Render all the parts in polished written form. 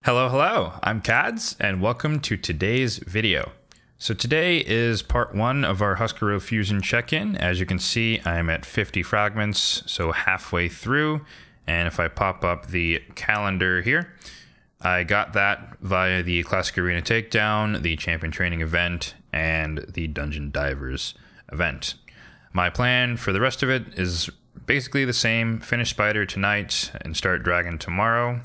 Hello, I'm Kads, and welcome to today's video. So today is part one of our Hoskarul Fusion check-in. As you can see, I'm at 50 fragments, so halfway through. And if I pop up the calendar here, I got that via the Classic Arena Takedown, the Champion Training event, and the Dungeon Divers event. My plan for the rest of it is basically the same. Finish Spider tonight and start Dragon tomorrow.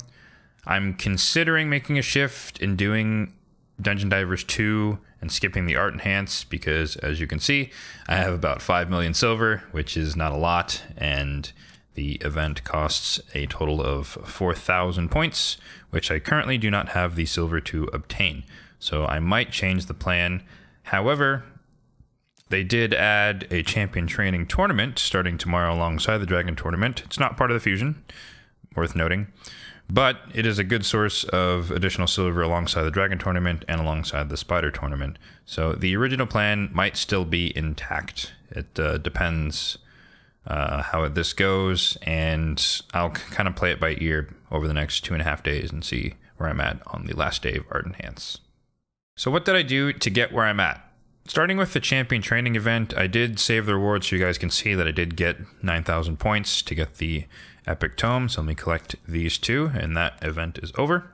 I'm considering making a shift in doing Dungeon Divers 2 and skipping the Art Enhance because, as you can see, I have about 5 million silver, which is not a lot, and the event costs a total of 4,000 points, which I currently do not have the silver to obtain. So I might change the plan. However, they did add a Champion Training Tournament starting tomorrow alongside the Dragon Tournament. It's not part of the Fusion, worth noting. But it is a good source of additional silver alongside the Dragon Tournament and alongside the Spider Tournament. So the original plan might still be intact. It depends how this goes, and I'll kind of play it by ear over the next 2.5 days and see where I'm at on the last day of Art Enhance. So what did I do to get where I'm at? Starting with the Champion Training event, I did save the rewards so you guys can see that I did get 9,000 points to get the Epic Tome. So let me collect these two, and that event is over.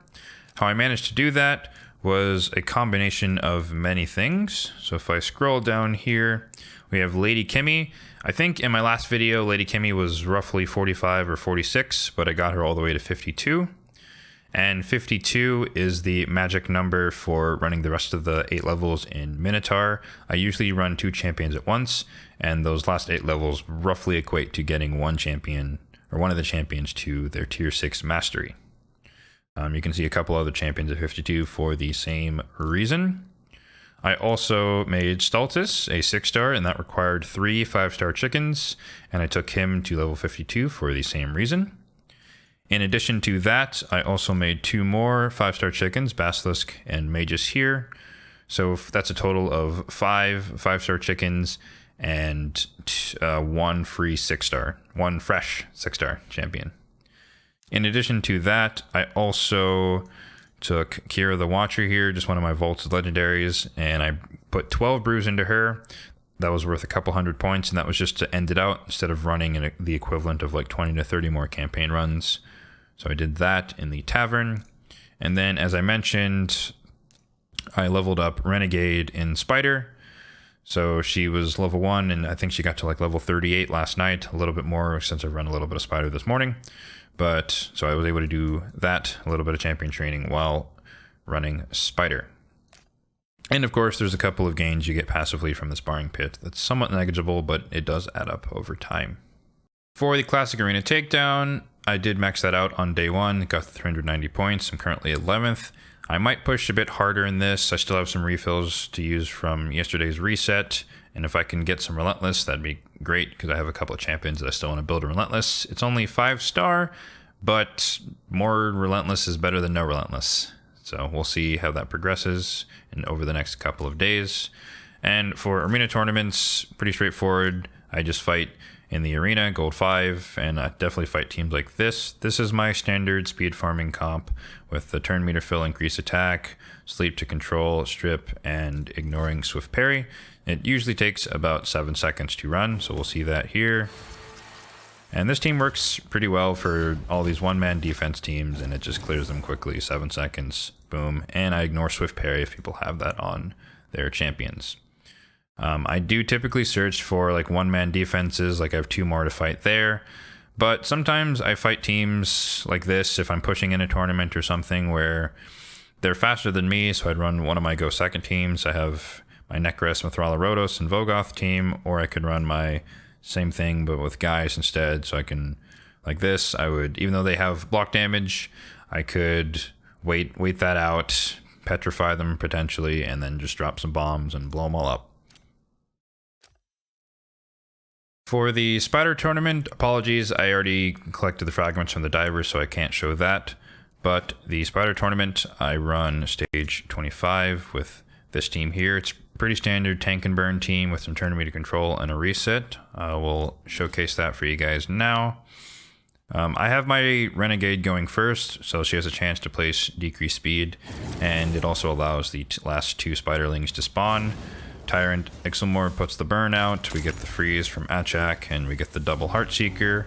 How I managed to do that was a combination of many things. So if I scroll down here, we have Lady Kimmy. I think in my last video, Lady Kimmy was roughly 45 or 46, but I got her all the way to 52. And 52 is the magic number for running the rest of the 8 levels in Minotaur. I usually run 2 champions at once, and those last 8 levels roughly equate to getting one champion, or one of the champions, to their tier 6 mastery. You can see a couple other champions at 52 for the same reason. I also made Stultus a 6-star, and that required 3 5-star chickens, and I took him to level 52 for the same reason. In addition to that, I also made 2 more 5-star chickens, Basilisk and Magus here. So that's a total of 5 5-star chickens and 1 free 6-star, 1 fresh 6-star champion. In addition to that, I also took Kira the Watcher here, just one of my vaulted legendaries, and I put 12 brews into her. That was worth a couple hundred points, and that was just to end it out instead of running the equivalent of like 20 to 30 more campaign runs. So I did that in the tavern. And then, as I mentioned, I leveled up Renegade in Spider. So she was level 1, and I think she got to like level 38 last night, a little bit more since I've run a little bit of Spider this morning. But so I was able to do that, a little bit of champion training while running Spider. And of course, there's a couple of gains you get passively from the sparring pit. That's somewhat negligible, but it does add up over time. For the Classic Arena Takedown, I did max that out on day 1, got 390 points. I'm currently 11th. I might push a bit harder in this. I still have some refills to use from yesterday's reset, and if I can get some Relentless, that'd be great, because I have a couple of champions that I still want to build a Relentless. It's only 5-star, but more Relentless is better than no Relentless. So we'll see how that progresses over the next couple of days. And for arena tournaments, pretty straightforward. I just fight in the arena, gold 5, and I definitely fight teams like this. This is my standard speed farming comp with the turn meter fill, increase attack, sleep to control, strip, and ignoring swift parry. It usually takes about 7 seconds to run, so we'll see that here. And this team works pretty well for all these one-man defense teams, and it just clears them quickly, 7 seconds, boom. And I ignore swift parry if people have that on their champions. I do typically search for like one-man defenses, like I have 2 more to fight there. But sometimes I fight teams like this if I'm pushing in a tournament or something where they're faster than me, so I'd run one of my Go Second teams. I have my Necros, Mithrala Rhodos, and Vogoth team, or I could run my same thing but with guys instead. So I can, like this, I would, even though they have block damage, I could wait that out, petrify them potentially, and then just drop some bombs and blow them all up. For the Spider Tournament, apologies, I already collected the fragments from the divers, so I can't show that. But the Spider Tournament, I run stage 25 with this team here. It's pretty standard tank and burn team with some turn meter control and a reset. We'll showcase that for you guys now. I have my Renegade going first, so she has a chance to place decreased speed, and it also allows the last 2 Spiderlings to spawn. Tyrant Ixelmore puts the burn out, we get the freeze from Achak, and we get the double Heartseeker.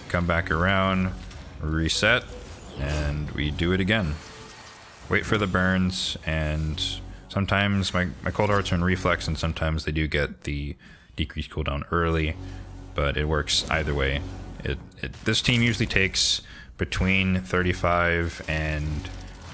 Come back around, reset, and we do it again. Wait for the burns, and sometimes my Cold Hearts are in reflex, and sometimes they do get the decreased cooldown early, but it works either way. This team usually takes between 35 and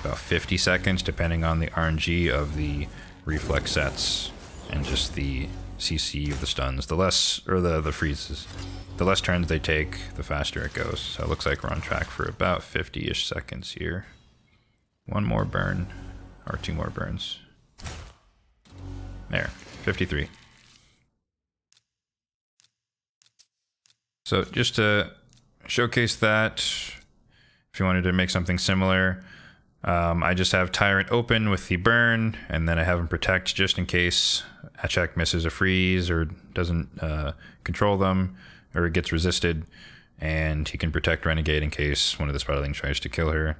about 50 seconds, depending on the RNG of the reflex sets and just the CC of the stuns. The less, or the freezes, the less turns they take, the faster it goes. So it looks like we're on track for about 50-ish seconds here. 1 more burn, or 2 more burns. There, 53. So just to showcase that, if you wanted to make something similar, I just have Tyrant open with the burn, and then I have him protect just in case Achak misses a freeze or doesn't control them, or it gets resisted, and he can protect Renegade in case one of the Spiderlings tries to kill her.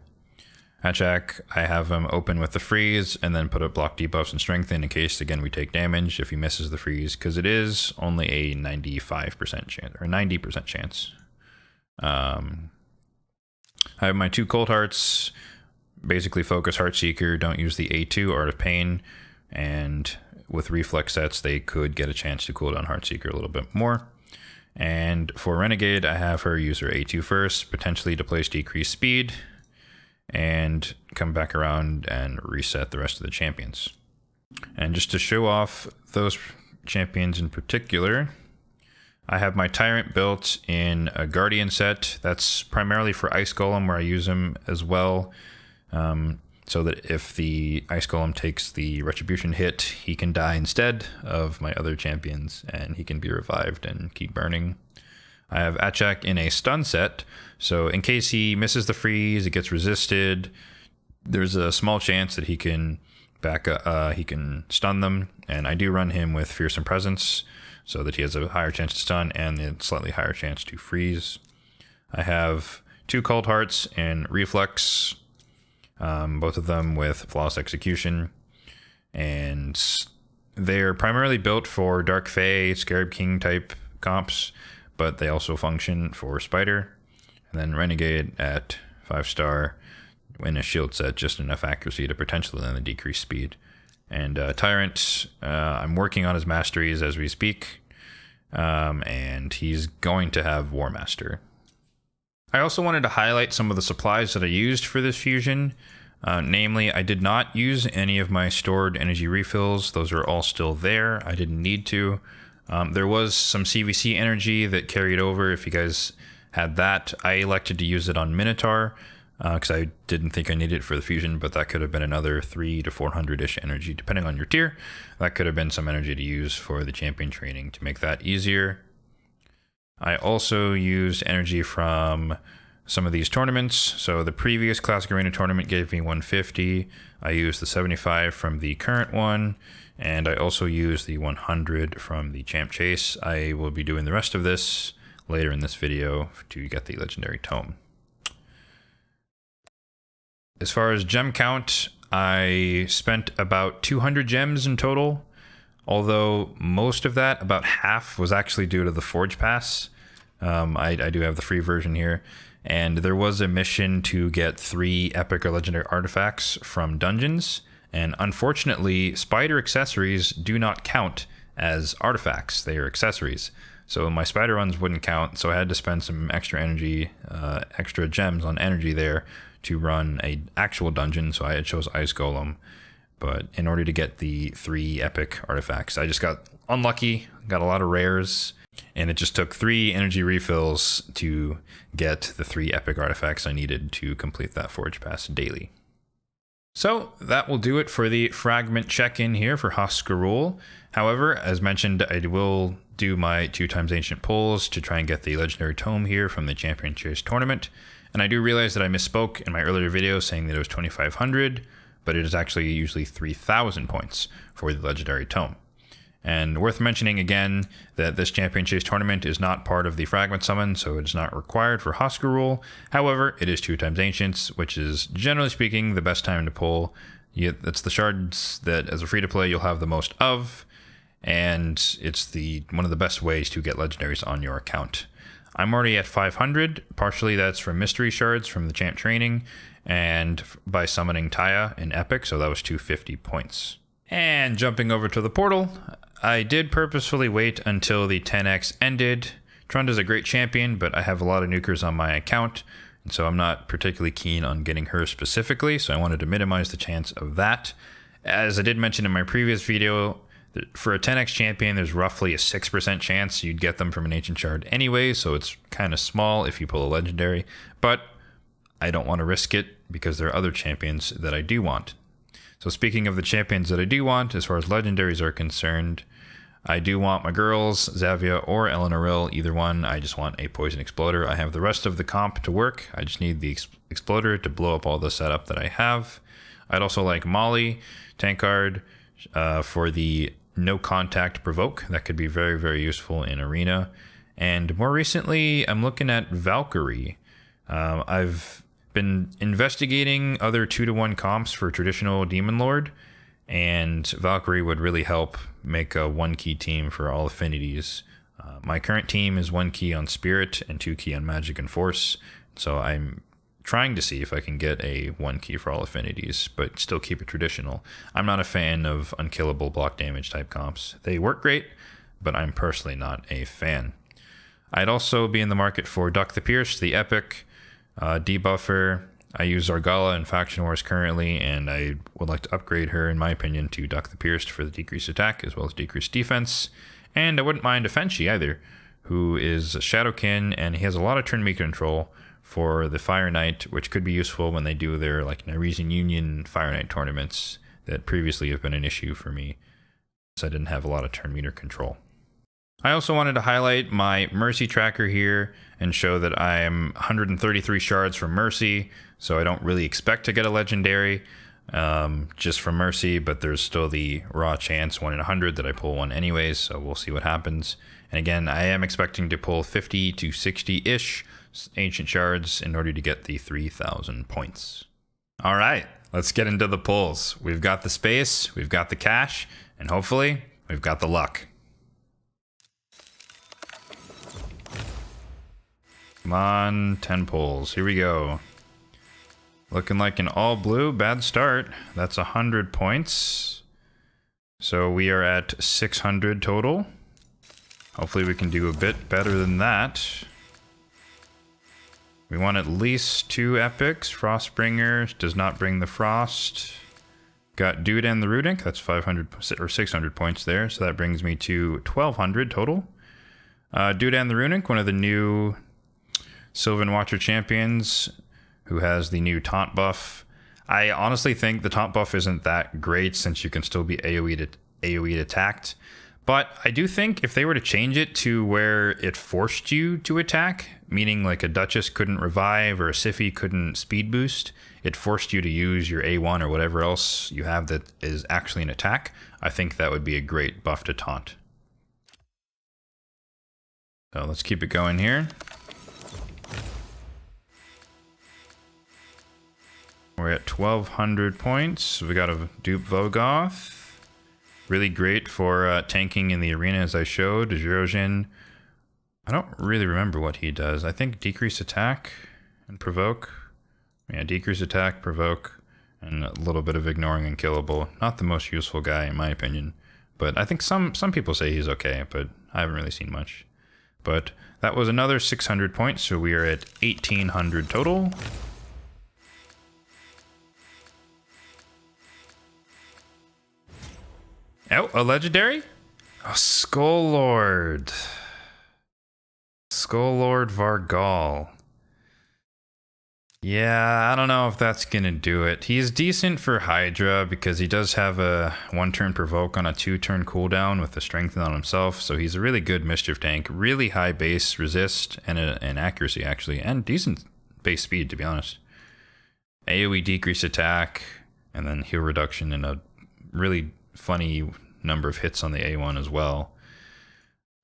Achak, I have him open with the freeze, and then put up block debuffs and strengthen in case, again, we take damage if he misses the freeze, because it is only a 95% chance, or 90% chance. I have my 2 Cold Hearts, basically focus Heartseeker, don't use the A2, Art of Pain, and with reflex sets, they could get a chance to cool down Heartseeker a little bit more. And for Renegade, I have her use her A2 first, potentially to place decreased speed, and come back around and reset the rest of the champions. And just to show off those champions in particular, I have my Tyrant built in a Guardian set. That's primarily for Ice Golem, where I use him as well, so that if the Ice Golem takes the Retribution hit, he can die instead of my other champions, and he can be revived and keep burning. I have Achak in a stun set, so in case he misses the freeze, it gets resisted, there's a small chance that he can he can stun them, and I do run him with Fearsome Presence, so that he has a higher chance to stun and a slightly higher chance to freeze. I have 2 Cold Hearts in Reflex, both of them with Flawless Execution, and they're primarily built for Dark Fae, Scarab King type comps, but they also function for Spider. And then Renegade at 5-star in a shield set, just enough accuracy to potentially land the decreased speed. And Tyrant, I'm working on his masteries as we speak, and he's going to have War Master. I also wanted to highlight some of the supplies that I used for this fusion. Namely, I did not use any of my stored energy refills. Those are all still there. I didn't need to. There was some CVC energy that carried over if you guys had that. I elected to use it on Minotaur because I didn't think I needed it for the fusion, but that could have been another 300 to 400-ish energy, depending on your tier. That could have been some energy to use for the champion training to make that easier. I also used energy from some of these tournaments. So the previous Classic Arena tournament gave me 150. I used the 75 from the current one, and I also used the 100 from the Champ Chase. I will be doing the rest of this later in this video to get the Legendary Tome. As far as gem count, I spent about 200 gems in total, although most of that, about half, was actually due to the Forge Pass. I do have the free version here, and there was a mission to get 3 epic or legendary artifacts from dungeons, and unfortunately, spider accessories do not count as artifacts. They are accessories. So my spider runs wouldn't count, so I had to spend some extra energy, extra gems on energy there to run a actual dungeon, so I chose Ice Golem. But in order to get the 3 epic artifacts, I just got unlucky, got a lot of rares, and it just took 3 energy refills to get the 3 epic artifacts I needed to complete that Forge Pass daily. So that will do it for the fragment check-in here for Hoskarul. However, as mentioned, I will do my 2x Ancient pulls to try and get the Legendary Tome here from the Champion Chase tournament. And I do realize that I misspoke in my earlier video saying that it was 2,500, but it is actually usually 3,000 points for the Legendary Tome. And worth mentioning again that this champion chase tournament is not part of the fragment summon, so it is not required for Hoskarul. However, it is 2x Ancients, which is generally speaking the best time to pull. It's the shards that as a free to play you'll have the most of, and it's one of the best ways to get legendaries on your account. I'm already at 500, partially that's from mystery shards from the champ training, and by summoning Taya in Epic, so that was 250 points. And jumping over to the portal, I did purposefully wait until the 10x ended. Trunda's a great champion, but I have a lot of nukers on my account, and so I'm not particularly keen on getting her specifically, so I wanted to minimize the chance of that. As I did mention in my previous video, for a 10x champion, there's roughly a 6% chance you'd get them from an ancient shard anyway, so it's kind of small if you pull a legendary, but I don't want to risk it because there are other champions that I do want. So speaking of the champions that I do want, as far as legendaries are concerned, I do want my girls, Xavia or Eleanoril, either one. I just want a poison exploder. I have the rest of the comp to work. I just need the exploder to blow up all the setup that I have. I'd also like Molly, Tankard, for the no contact provoke. That could be very, very useful in arena. And more recently, I'm looking at Valkyrie. I've been investigating other 2-to-1 comps for traditional Demon Lord, and Valkyrie would really help make a 1-key team for all affinities. My current team is 1 key on Spirit and 2 key on Magic and Force, so I'm trying to see if I can get a 1 key for all affinities, but still keep it traditional. I'm not a fan of unkillable block damage type comps. They work great, but I'm personally not a fan. I'd also be in the market for Duck the Pierce, the epic debuffer. I use Argala in Faction Wars currently, and I would like to upgrade her, in my opinion, to Duck the Pierced for the decreased attack as well as decreased defense. And I wouldn't mind Afenshi either, who is Shadowkin, and he has a lot of turn me control for the Fire Knight, which could be useful when they do their like Nyresian Union Fire Knight tournaments that previously have been an issue for me, so I didn't have a lot of turn meter control. I also wanted to highlight my Mercy tracker here and show that I'm 133 shards from Mercy, so I don't really expect to get a legendary just from Mercy, but there's still the raw chance 1 in 100 that I pull one anyways, so we'll see what happens. And again, I am expecting to pull 50 to 60-ish ancient shards in order to get the 3,000 points. All right, let's get into the pulls. We've got the space, we've got the cash, and hopefully we've got the luck. Come on, 10 pulls. Here we go. Looking like an all blue. Bad start. That's 100 points. So we are at 600 total. Hopefully we can do a bit better than that. We want at least 2 epics. Frostbringer does not bring the frost. Got Dude and the Runic. That's 500 or 600 points there. So that brings me to 1,200 total. Dude and the Runic, one of the new Sylvan Watcher champions who has the new taunt buff. I honestly think the taunt buff isn't that great since you can still be AoE'd attacked. But I do think if they were to change it to where it forced you to attack, meaning like a Duchess couldn't revive or a Siphi couldn't speed boost, it forced you to use your A1 or whatever else you have that is actually an attack, I think that would be a great buff to taunt. So let's keep it going here. We're at 1,200 points. We got a dupe Vogoth. Really great for tanking in the arena, as I showed. Zhirojin, I don't really remember what he does. I think decrease attack and provoke. Yeah, decrease attack, provoke, and a little bit of ignoring unkillable. Not the most useful guy, in my opinion. But I think some people say he's okay, but I haven't really seen much. But that was another 600 points, so we are at 1,800 total. Oh, a legendary? Oh, Skull Lord. Skull Lord Vargal. Yeah, I don't know if that's gonna do it. He's decent for Hydra because he does have a 1-turn provoke on a 2-turn cooldown with the strengthen on himself, so he's a really good mischief tank. Really high base resist and accuracy actually, and decent base speed to be honest. AoE decrease attack, and then heal reduction in a really funny number of hits on the A1 as well.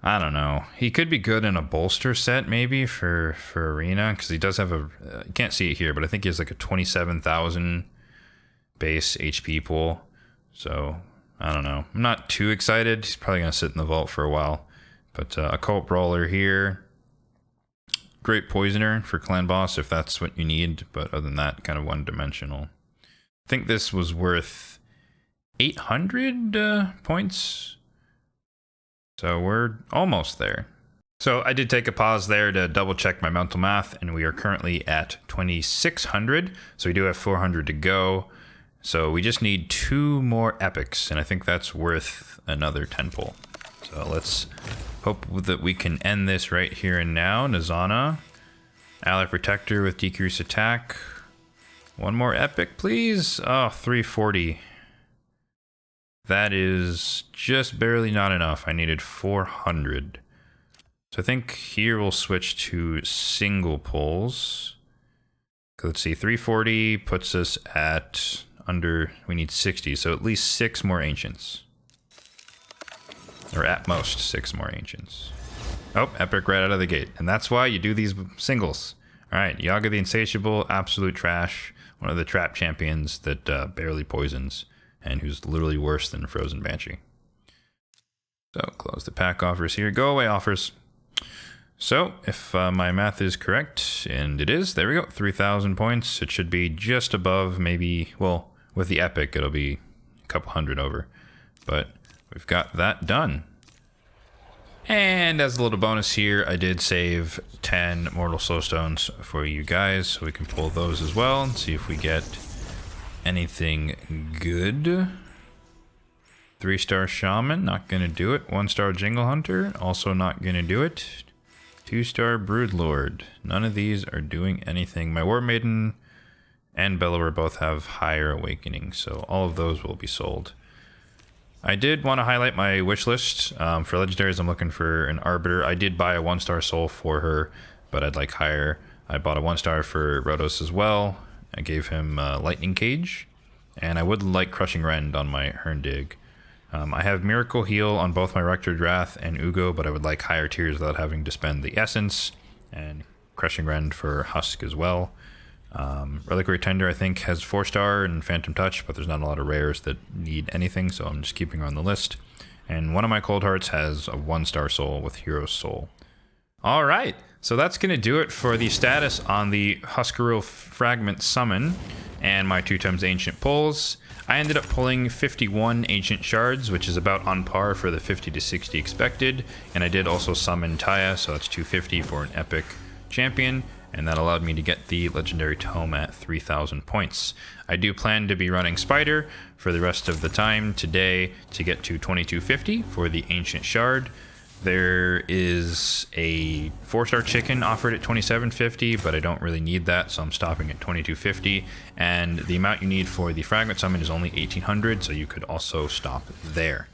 I don't know. He could be good in a bolster set maybe for arena, because he does have a, you can't see it here, but I think he has like a 27,000 base HP pool. So I don't know. I'm not too excited. He's probably going to sit in the vault for a while. But Occult Brawler here. Great Poisoner for Clan Boss if that's what you need. But other than that, kind of one-dimensional. I think this was worth 800 points. So we're almost there. So I did take a pause there to double check my mental math, and we are currently at 2,600. So we do have 400 to go. So we just need 2 more epics, and I think that's worth another 10 pull. So let's hope that we can end this right here and now. Nazana, Ally Protector with decreased attack. 1 more epic, please. Oh, 340. That is just barely not enough. I needed 400. So I think here we'll switch to single pulls. Let's see, 340 puts us at under, we need 60. So at least 6 more Ancients. Or at most 6 more Ancients. Oh, epic right out of the gate. And that's why you do these singles. All right, Yaga the Insatiable, absolute trash. One of the trap champions that barely poisons, and who's literally worse than Frozen Banshee. So close the pack offers here. Go away offers. So if my math is correct, and it is, there we go, 3,000 points. It should be just above, maybe, well, with the epic, it'll be a couple hundred over. But we've got that done. And as a little bonus here, I did save 10 Mortal Soulstones for you guys, so we can pull those as well and see if we get anything good. 3-star Shaman, not gonna do it. 1-star Jingle Hunter, also not gonna do it. 2-star Broodlord, none of these are doing anything. My War Maiden and Bellower both have higher awakening, so all of those will be sold. I did want to highlight my wish list. For legendaries, I'm looking for an Arbiter. I did buy a 1-star soul for her, but I'd like higher. I bought a 1-star for Rhodos as well. I gave him Lightning Cage, and I would like Crushing Rend on my Herndig. I have Miracle Heal on both my Rector Wrath and Ugo, but I would like higher tiers without having to spend the Essence, and Crushing Rend for Husk as well. Reliquary Tender, I think, has 4-star and Phantom Touch, but there's not a lot of rares that need anything, so I'm just keeping her on the list. And one of my Cold Hearts has a 1-star soul with Hero's Soul. All right, so that's going to do it for the status on the Hoskarul Fragment Summon and my 2x Ancient pulls. I ended up pulling 51 Ancient Shards, which is about on par for the 50 to 60 expected. And I did also summon Taya, so that's 250 for an Epic Champion. And that allowed me to get the Legendary Tome at 3,000 points. I do plan to be running Spider for the rest of the time today to get to 2250 for the Ancient Shard. There is a 4-star chicken offered at 2750, but I don't really need that, so I'm stopping at 2250. And the amount you need for the Fragment Summon is only 1800, so you could also stop there.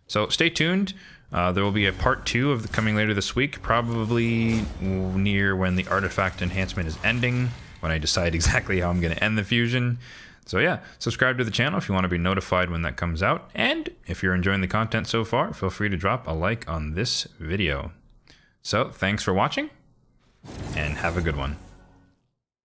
So stay tuned. There will be a part 2 of coming later this week, probably near when the artifact enhancement is ending, when I decide exactly how I'm going to end the fusion. So yeah, subscribe to the channel if you want to be notified when that comes out. And if you're enjoying the content so far, feel free to drop a like on this video. So thanks for watching, and have a good one.